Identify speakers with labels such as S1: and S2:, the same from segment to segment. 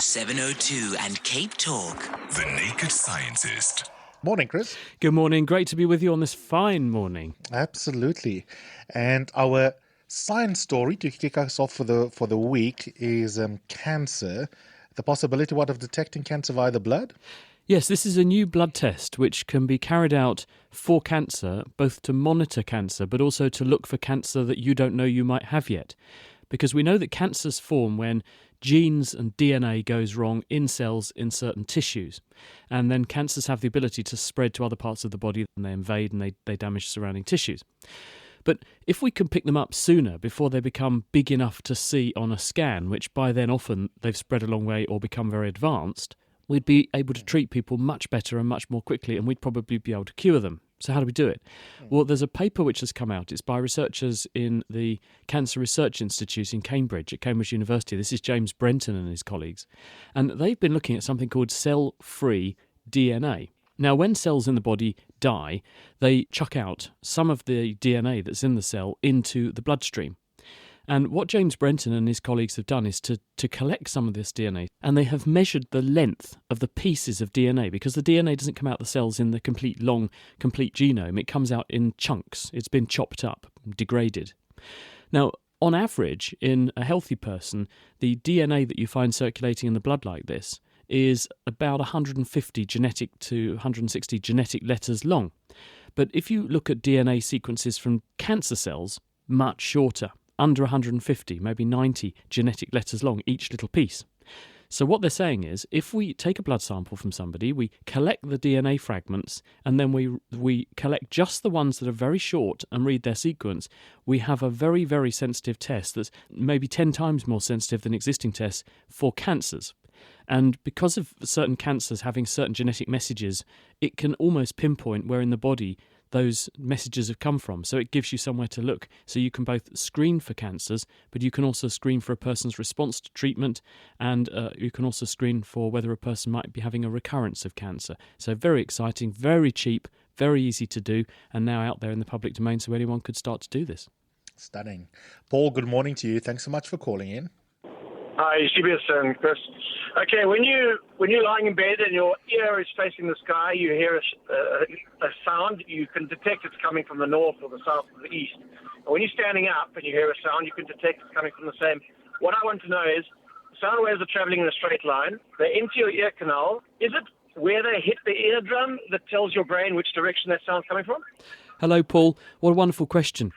S1: 702 and Cape Talk.
S2: The Naked Scientist.
S3: Morning, Chris.
S4: Good morning. Great to be with you on this fine morning.
S3: Absolutely. And our science story to kick us off for the week is cancer. The possibility, of detecting cancer via the blood?
S4: Yes, this is a new blood test which can be carried out for cancer, both to monitor cancer, but also to look for cancer that you don't know you might have yet. Because we know that cancers form when genes and DNA goes wrong in cells in certain tissues. And then cancers have the ability to spread to other parts of the body, and they invade and they damage surrounding tissues. But if we can pick them up sooner, before they become big enough to see on a scan, which by then often they've spread a long way or become very advanced, we'd be able to treat people much better and much more quickly, and we'd probably be able to cure them. So how do we do it? Well, there's a paper which has come out. It's by researchers in the Cancer Research Institute in Cambridge, at Cambridge University. This is James Brenton and his colleagues. And they've been looking at something called cell-free DNA. Now, when cells in the body die, they chuck out some of the DNA that's in the cell into the bloodstream. And what James Brenton and his colleagues have done is to collect some of this DNA, and they have measured the length of the pieces of DNA, because the DNA doesn't come out the cells in the complete genome. It comes out in chunks. It's been chopped up, degraded. Now, on average, in a healthy person, the DNA that you find circulating in the blood like this is about 150 genetic to 160 genetic letters long. But if you look at DNA sequences from cancer cells, much shorter. Under 150, maybe 90 genetic letters long, each little piece. So what they're saying is, if we take a blood sample from somebody, we collect the DNA fragments, and then we collect just the ones that are very short and read their sequence, we have a very, very sensitive test that's maybe 10 times more sensitive than existing tests for cancers. And because of certain cancers having certain genetic messages, it can almost pinpoint where in the body those messages have come from. So it gives you somewhere to look. So you can both screen for cancers, but you can also screen for a person's response to treatment, and you can also screen for whether a person might be having a recurrence of cancer. So very exciting, very cheap, very easy to do, and now out there in the public domain, so anyone could start to do this.
S3: Stunning. Paul, good morning to you. Thanks so much for calling in.
S5: Hi, Eusebius and Chris. Okay, when you're lying in bed and your ear is facing the sky, you hear a sound, you can detect it's coming from the north or the south or the east. And when you're standing up and you hear a sound, you can detect it's coming from the same. What I want to know is, sound waves are traveling in a straight line. They enter your ear canal. Is it where they hit the eardrum that tells your brain which direction that sound's coming from?
S4: Hello, Paul. What a wonderful question.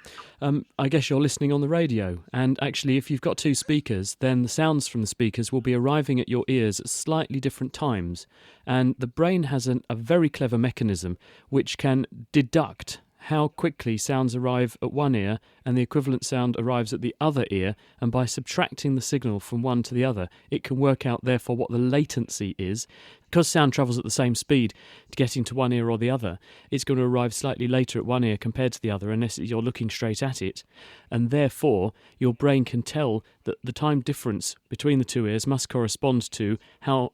S4: I guess you're listening on the radio. And actually, if you've got two speakers, then the sounds from the speakers will be arriving at your ears at slightly different times. And the brain has a very clever mechanism which can deduct how quickly sounds arrive at one ear and the equivalent sound arrives at the other ear, and by subtracting the signal from one to the other, it can work out therefore what the latency is. Because sound travels at the same speed to getting to one ear or the other, it's going to arrive slightly later at one ear compared to the other unless you're looking straight at it, and therefore your brain can tell that the time difference between the two ears must correspond to how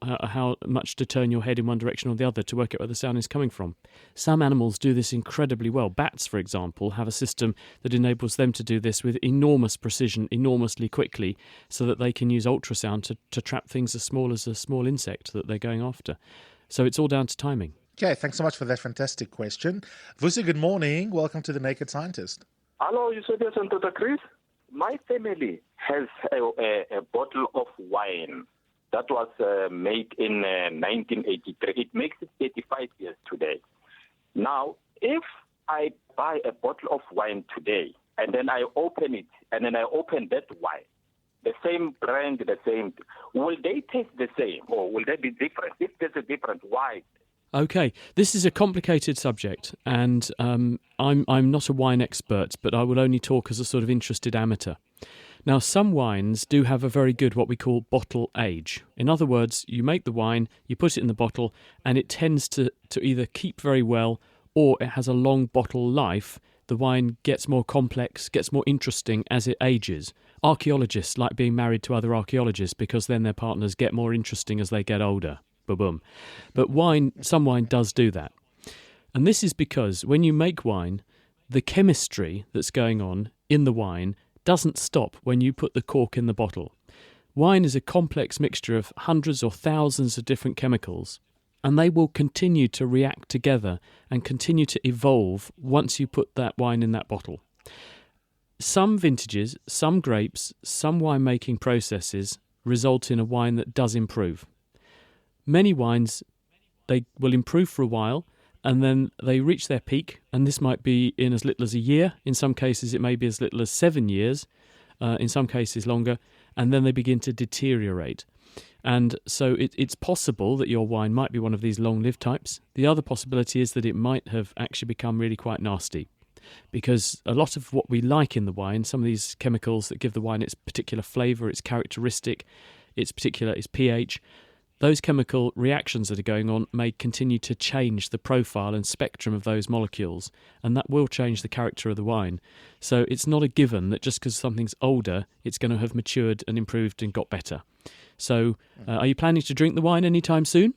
S4: much to turn your head in one direction or the other to work out where the sound is coming from. Some animals do this incredibly well. Bats, for example, have a system that enables them to do this with enormous precision, enormously quickly, so that they can use ultrasound to trap things as small as a small insect that they're going after. So it's all down to timing.
S3: Okay, thanks so much for that fantastic question. Vusi, good morning. Welcome to The Naked Scientist.
S6: Hello, Eusebius and Dr. Chris. My family has a bottle of wine that was made in 1983. It makes it 85 years today. Now, if I buy a bottle of wine today, and then I open it, and then I open that wine, the same brand, the same, will they taste the same, or will they be different? If there's a difference, why?
S4: Okay, this is a complicated subject, and I'm not a wine expert, but I will only talk as a sort of interested amateur. Now, some wines do have a very good what we call bottle age. In other words, you make the wine, you put it in the bottle, and it tends to either keep very well, or it has a long bottle life. The wine gets more complex, gets more interesting as it ages. Archaeologists like being married to other archaeologists because then their partners get more interesting as they get older. Ba-boom. But some wine does do that. And this is because when you make wine, the chemistry that's going on in the wine doesn't stop when you put the cork in the bottle. Wine is a complex mixture of hundreds or thousands of different chemicals, and they will continue to react together and continue to evolve once you put that wine in that bottle. Some vintages, some grapes, some winemaking processes result in a wine that does improve. Many wines, they will improve for a while, and then they reach their peak, and this might be in as little as a year. In some cases, it may be as little as 7 years, in some cases longer, and then they begin to deteriorate. And so it's possible that your wine might be one of these long-lived types. The other possibility is that it might have actually become really quite nasty, because a lot of what we like in the wine, some of these chemicals that give the wine its particular flavour, its characteristic, its pH, those chemical reactions that are going on may continue to change the profile and spectrum of those molecules, and that will change the character of the wine. So it's not a given that just because something's older, it's going to have matured and improved and got better. So are you planning to drink the wine anytime soon?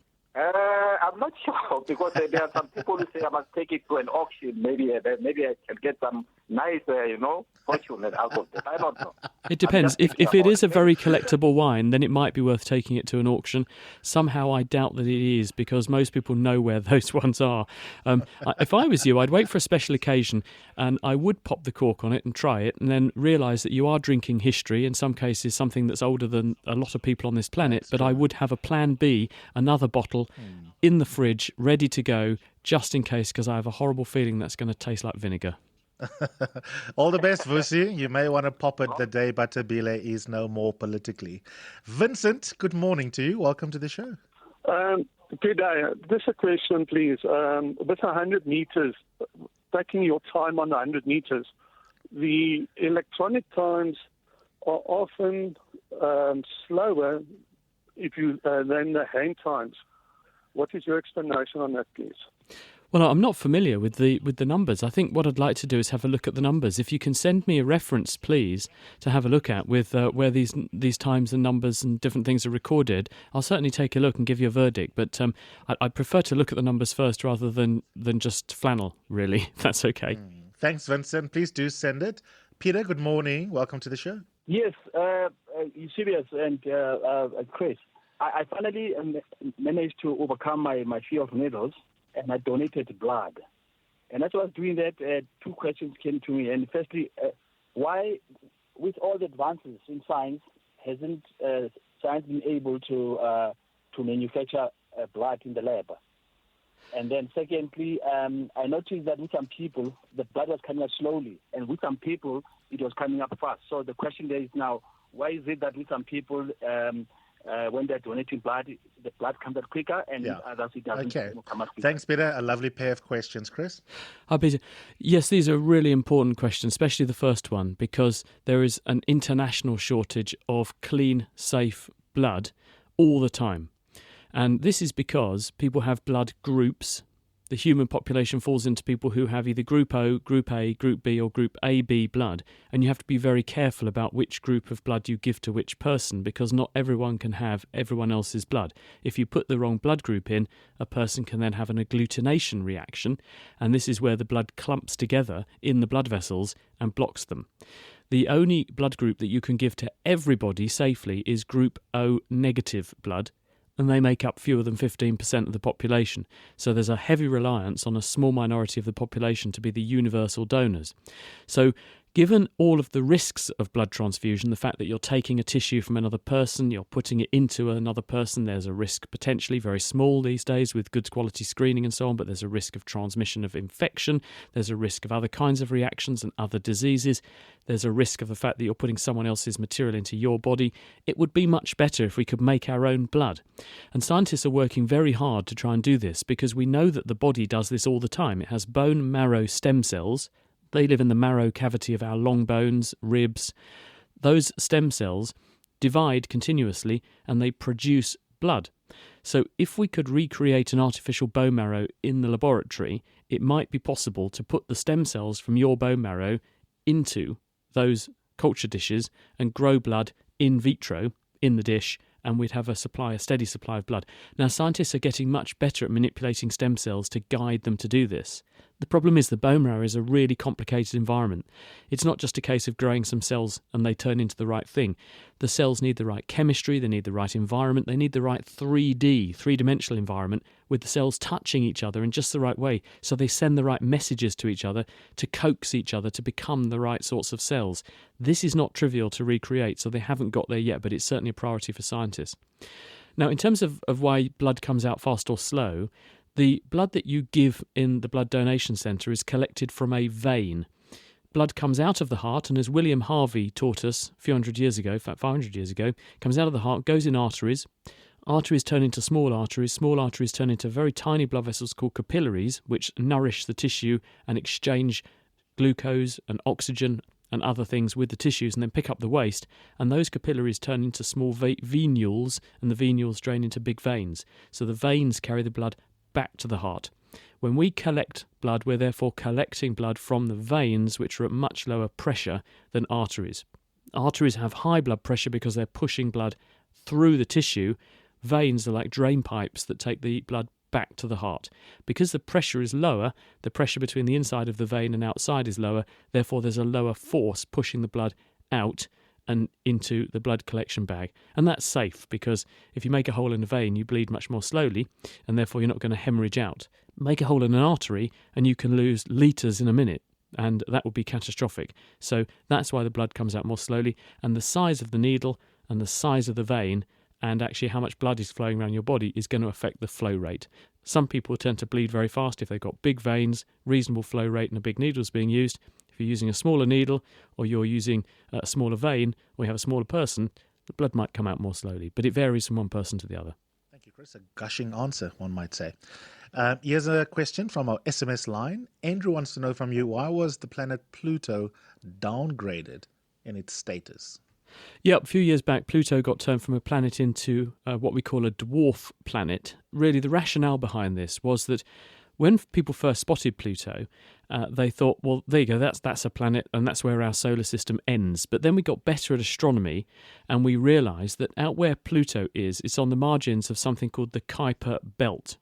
S6: I'm not sure, because there are some people who say I must take it to an auction. Maybe I can get some nice, fortune out of it. I don't know.
S4: It depends. If it is a very collectible wine, then it might be worth taking it to an auction. Somehow I doubt that it is, because most people know where those ones are. If I was you, I'd wait for a special occasion, and I would pop the cork on it and try it, and then realise that you are drinking history, in some cases something that's older than a lot of people on this planet, but I would have a plan B, another bottle in the fridge, ready to go, just in case, because I have a horrible feeling that's going to taste like vinegar.
S3: All the best, Vusi. You may want to pop it the day Butterbile is no more politically. Vincent, good morning to you. Welcome to the show.
S7: Good day. Just a question, please. With 100 meters, taking your time on 100 meters, the electronic times are often slower than the hand times. What is your explanation on that, please?
S4: Well, I'm not familiar with the numbers. I think what I'd like to do is have a look at the numbers. If you can send me a reference, please, to have a look at with where these times and numbers and different things are recorded, I'll certainly take a look and give you a verdict. But I prefer to look at the numbers first rather than just flannel, really. That's okay.
S3: Thanks, Vincent. Please do send it. Peter, good morning. Welcome to the show.
S8: Yes, Eusebius and Chris. I finally managed to overcome my fear of needles, and I donated blood. And as I was doing that, two questions came to me. And firstly, why, with all the advances in science, hasn't science been able to manufacture blood in the lab? And then secondly, I noticed that with some people, the blood was coming up slowly, and with some people, it was coming up fast. So the question there is now, why is it that with some people, when they're donating blood, the blood comes out quicker, and with others it doesn't come out quicker?
S3: Thanks, Peter. A lovely pair of questions. Chris?
S4: Hi, Peter. Yes, these are really important questions, especially the first one, because there is an international shortage of clean, safe blood all the time. And this is because people have blood groups. The human population falls into people who have either Group O, Group A, Group B, or Group AB blood. And you have to be very careful about which group of blood you give to which person, because not everyone can have everyone else's blood. If you put the wrong blood group in, a person can then have an agglutination reaction, and this is where the blood clumps together in the blood vessels and blocks them. The only blood group that you can give to everybody safely is Group O negative blood, and they make up fewer than 15% of the population. So there's a heavy reliance on a small minority of the population to be the universal donors. So given all of the risks of blood transfusion, the fact that you're taking a tissue from another person, you're putting it into another person, there's a risk potentially very small these days with good quality screening and so on, but there's a risk of transmission of infection, there's a risk of other kinds of reactions and other diseases, there's a risk of the fact that you're putting someone else's material into your body. It would be much better if we could make our own blood. And scientists are working very hard to try and do this, because we know that the body does this all the time. It has bone marrow stem cells. They live in the marrow cavity of our long bones, ribs. Those stem cells divide continuously and they produce blood. So if we could recreate an artificial bone marrow in the laboratory, it might be possible to put the stem cells from your bone marrow into those culture dishes and grow blood in vitro in the dish, and we'd have a steady supply of blood. Now, scientists are getting much better at manipulating stem cells to guide them to do this. The problem is the bone marrow is a really complicated environment. It's not just a case of growing some cells and they turn into the right thing. The cells need the right chemistry, they need the right environment, they need the right 3D, three-dimensional environment with the cells touching each other in just the right way so they send the right messages to each other to coax each other to become the right sorts of cells. This is not trivial to recreate, so they haven't got there yet, but it's certainly a priority for scientists. Now, in terms of why blood comes out fast or slow, the blood that you give in the blood donation centre is collected from a vein. Blood comes out of the heart, and as William Harvey taught us a few hundred years ago, in fact 500 years ago, comes out of the heart, goes in arteries. Arteries turn into small arteries turn into very tiny blood vessels called capillaries, which nourish the tissue and exchange glucose and oxygen and other things with the tissues and then pick up the waste, and those capillaries turn into small venules, and the venules drain into big veins. So the veins carry the blood back to the heart. When we collect blood, we're therefore collecting blood from the veins, which are at much lower pressure than arteries. Arteries have high blood pressure because they're pushing blood through the tissue. Veins are like drain pipes that take the blood back to the heart. Because the pressure is lower, the pressure between the inside of the vein and outside is lower, therefore there's a lower force pushing the blood out and into the blood collection bag. And that's safe because if you make a hole in a vein, you bleed much more slowly, and therefore you're not going to hemorrhage out. Make a hole in an artery and you can lose litres in a minute, and that would be catastrophic. So that's why the blood comes out more slowly, and the size of the needle and the size of the vein and actually how much blood is flowing around your body is going to affect the flow rate. Some people tend to bleed very fast if they've got big veins, reasonable flow rate, and a big needle is being used. If you're using a smaller needle or you're using a smaller vein or you have a smaller person, the blood might come out more slowly, but it varies from one person to the other.
S3: Thank you, Chris. A gushing answer, one might say. Here's a question from our SMS line. Andrew wants to know from you, why was the planet Pluto downgraded in its status?
S4: Yep, a few years back, Pluto got turned from a planet into what we call a dwarf planet. Really, the rationale behind this was that when people first spotted Pluto, they thought, well, there you go, that's a planet, and that's where our solar system ends. But then we got better at astronomy, and we realised that out where Pluto is, it's on the margins of something called the Kuiper Belt.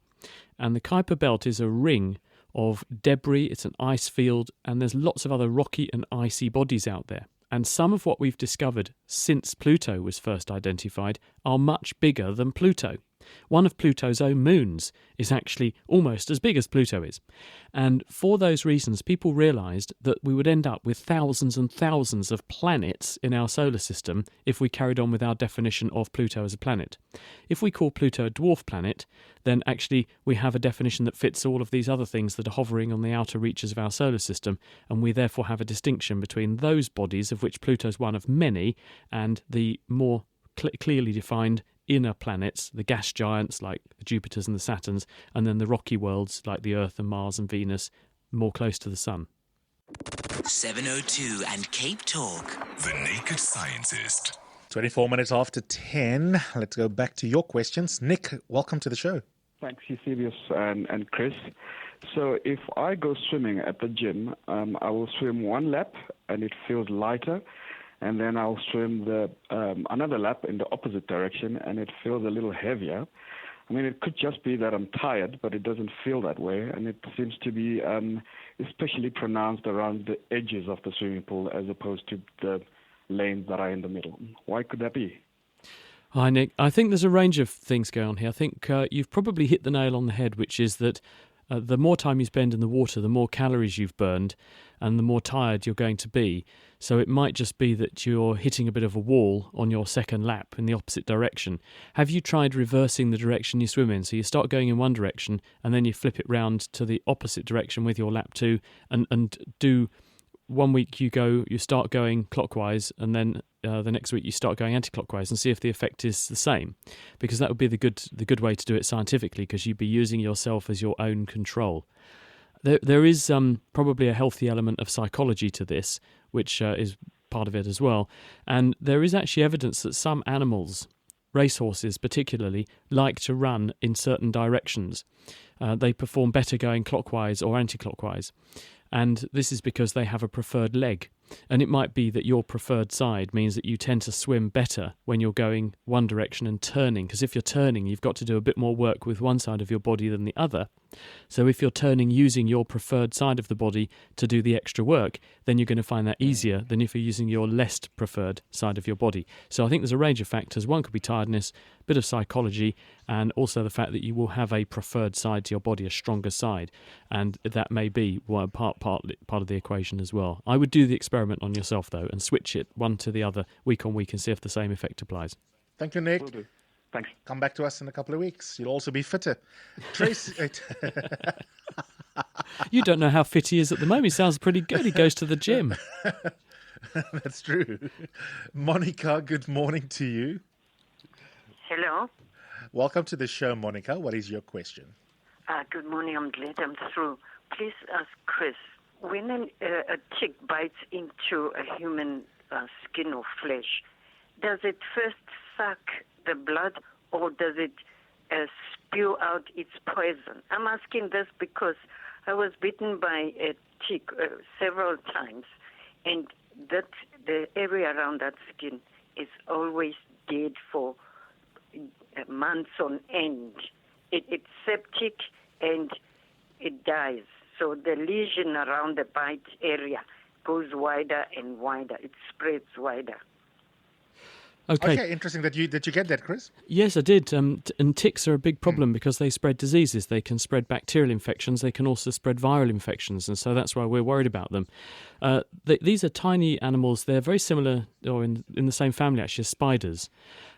S4: And the Kuiper Belt is a ring of debris, it's an ice field, and there's lots of other rocky and icy bodies out there. And some of what we've discovered since Pluto was first identified are much bigger than Pluto. One of Pluto's own moons is actually almost as big as Pluto is. And for those reasons, people realised that we would end up with thousands and thousands of planets in our solar system if we carried on with our definition of Pluto as a planet. If we call Pluto a dwarf planet, then actually we have a definition that fits all of these other things that are hovering on the outer reaches of our solar system, and we therefore have a distinction between those bodies, of which Pluto is one of many, and the more clearly defined inner planets, the gas giants like the Jupiters and the Saturns, and then the rocky worlds like the Earth and Mars and Venus, more close to the Sun.
S1: 702 and Cape Talk.
S2: The Naked Scientist.
S3: 24 minutes after 10. Let's go back to your questions. Nick, welcome to the show.
S9: Thanks, Eusebius and Chris. So if I go swimming at the gym, I will swim one lap and it feels lighter. And then I'll swim another lap in the opposite direction, and it feels a little heavier. I mean, it could just be that I'm tired, but it doesn't feel that way, and it seems to be especially pronounced around the edges of the swimming pool as opposed to the lanes that are in the middle. Why could that be?
S4: Hi, Nick. I think there's a range of things going on here. I think you've probably hit the nail on the head, which is that the more time you spend in the water, the more calories you've burned and the more tired you're going to be. So it might just be that you're hitting a bit of a wall on your second lap in the opposite direction. Have you tried reversing the direction you swim in? So you start going in one direction and then you flip it round to the opposite direction with your lap 2 and do 1 week you start going clockwise, and then the next week you start going anti-clockwise, and see if the effect is the same, because that would be the good way to do it scientifically, because you'd be using yourself as your own control. There is probably a healthy element of psychology to this, which is part of it as well, and there is actually evidence that some animals, racehorses particularly, like to run in certain directions. They perform better going clockwise or anti-clockwise. And this is because they have a preferred leg. And it might be that your preferred side means that you tend to swim better when you're going one direction and turning. Because if you're turning, you've got to do a bit more work with one side of your body than the other. So if you're turning using your preferred side of the body to do the extra work, then you're going to find that easier than if you're using your less preferred side of your body. So I think there's a range of factors. One could be tiredness, a bit of psychology, and also the fact that you will have a preferred side to your body, a stronger side. And that may be part of the equation as well. I would do the experiment on yourself, though, and switch it one to the other week on week and see if the same effect applies.
S3: Thank you, Nick.
S9: Will do. Thanks.
S3: Come back to us in a couple of weeks. You'll also be fitter. Tracy.
S4: You don't know how fit he is at the moment. He sounds pretty good. He goes to the gym.
S3: That's true. Monica, good morning to you.
S10: Hello.
S3: Welcome to the show, Monica. What is your question?
S10: Good morning. I'm glad I'm through. Please ask Chris, when a tick bites into a human skin or flesh, does it first suck the blood or does it spew out its poison? I'm asking this because I was bitten by a tick several times, and that the area around that skin is always dead for months on end. It's septic and it dies. So the lesion around the bite area goes wider and wider. It spreads wider.
S4: Okay,
S3: interesting that you get that, Chris.
S4: Yes, I did. And ticks are a big problem because they spread diseases. They can spread bacterial infections. They can also spread viral infections, and so that's why we're worried about them. These are tiny animals. They're very similar, or in the same family actually, as spiders.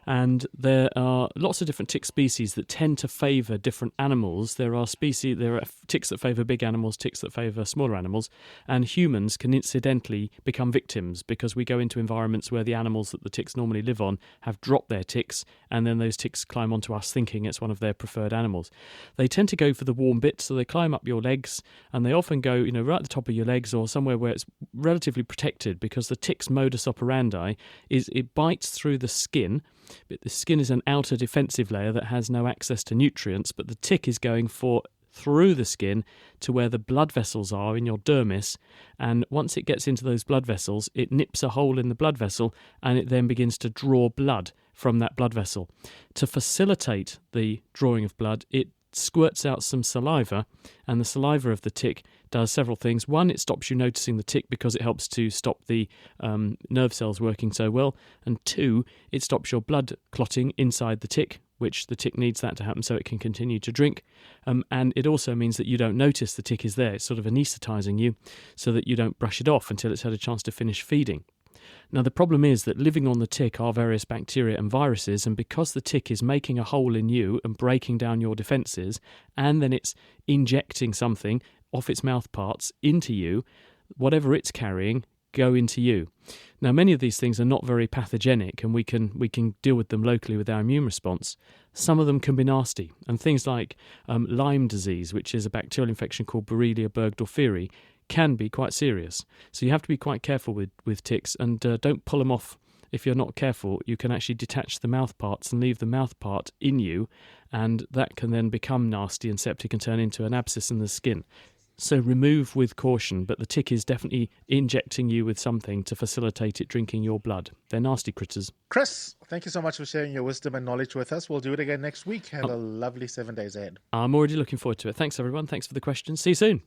S4: And there are lots of different tick species that tend to favour different animals. There are ticks that favour big animals, ticks that favour smaller animals, and humans can incidentally become victims because we go into environments where the animals that the ticks normally live on have dropped their ticks, and then those ticks climb onto us thinking it's one of their preferred animals. They tend to go for the warm bits, so they climb up your legs, and they often go, right at the top of your legs or somewhere where it's relatively protected, because the tick's modus operandi is it bites through the skin. But the skin is an outer defensive layer that has no access to nutrients, but the tick is going through the skin to where the blood vessels are in your dermis, and once it gets into those blood vessels, it nips a hole in the blood vessel and it then begins to draw blood from that blood vessel. To facilitate the drawing of blood, it squirts out some saliva, and the saliva of the tick does several things. One, it stops you noticing the tick because it helps to stop the nerve cells working so well, and two, it stops your blood clotting inside the tick, which the tick needs that to happen so it can continue to drink, and it also means that you don't notice the tick is there. It's sort of anaesthetising you so that you don't brush it off until it's had a chance to finish feeding. Now, the problem is that living on the tick are various bacteria and viruses, and because the tick is making a hole in you and breaking down your defences, and then it's injecting something off its mouth parts into you, whatever it's carrying go into you. Now, many of these things are not very pathogenic, and we can deal with them locally with our immune response. Some of them can be nasty, and things like Lyme disease, which is a bacterial infection called Borrelia burgdorferi, can be quite serious. So you have to be quite careful with ticks, and don't pull them off. If you're not careful, you can actually detach the mouth parts and leave the mouth part in you, and that can then become nasty and septic and turn into an abscess in the skin. So remove with caution, but the tick is definitely injecting you with something to facilitate it drinking your blood. They're nasty critters.
S3: Chris, thank you so much for sharing your wisdom and knowledge with us. We'll do it again next week. Have a lovely 7 days ahead.
S4: I'm already looking forward to it. Thanks, everyone. Thanks for the questions. See you soon.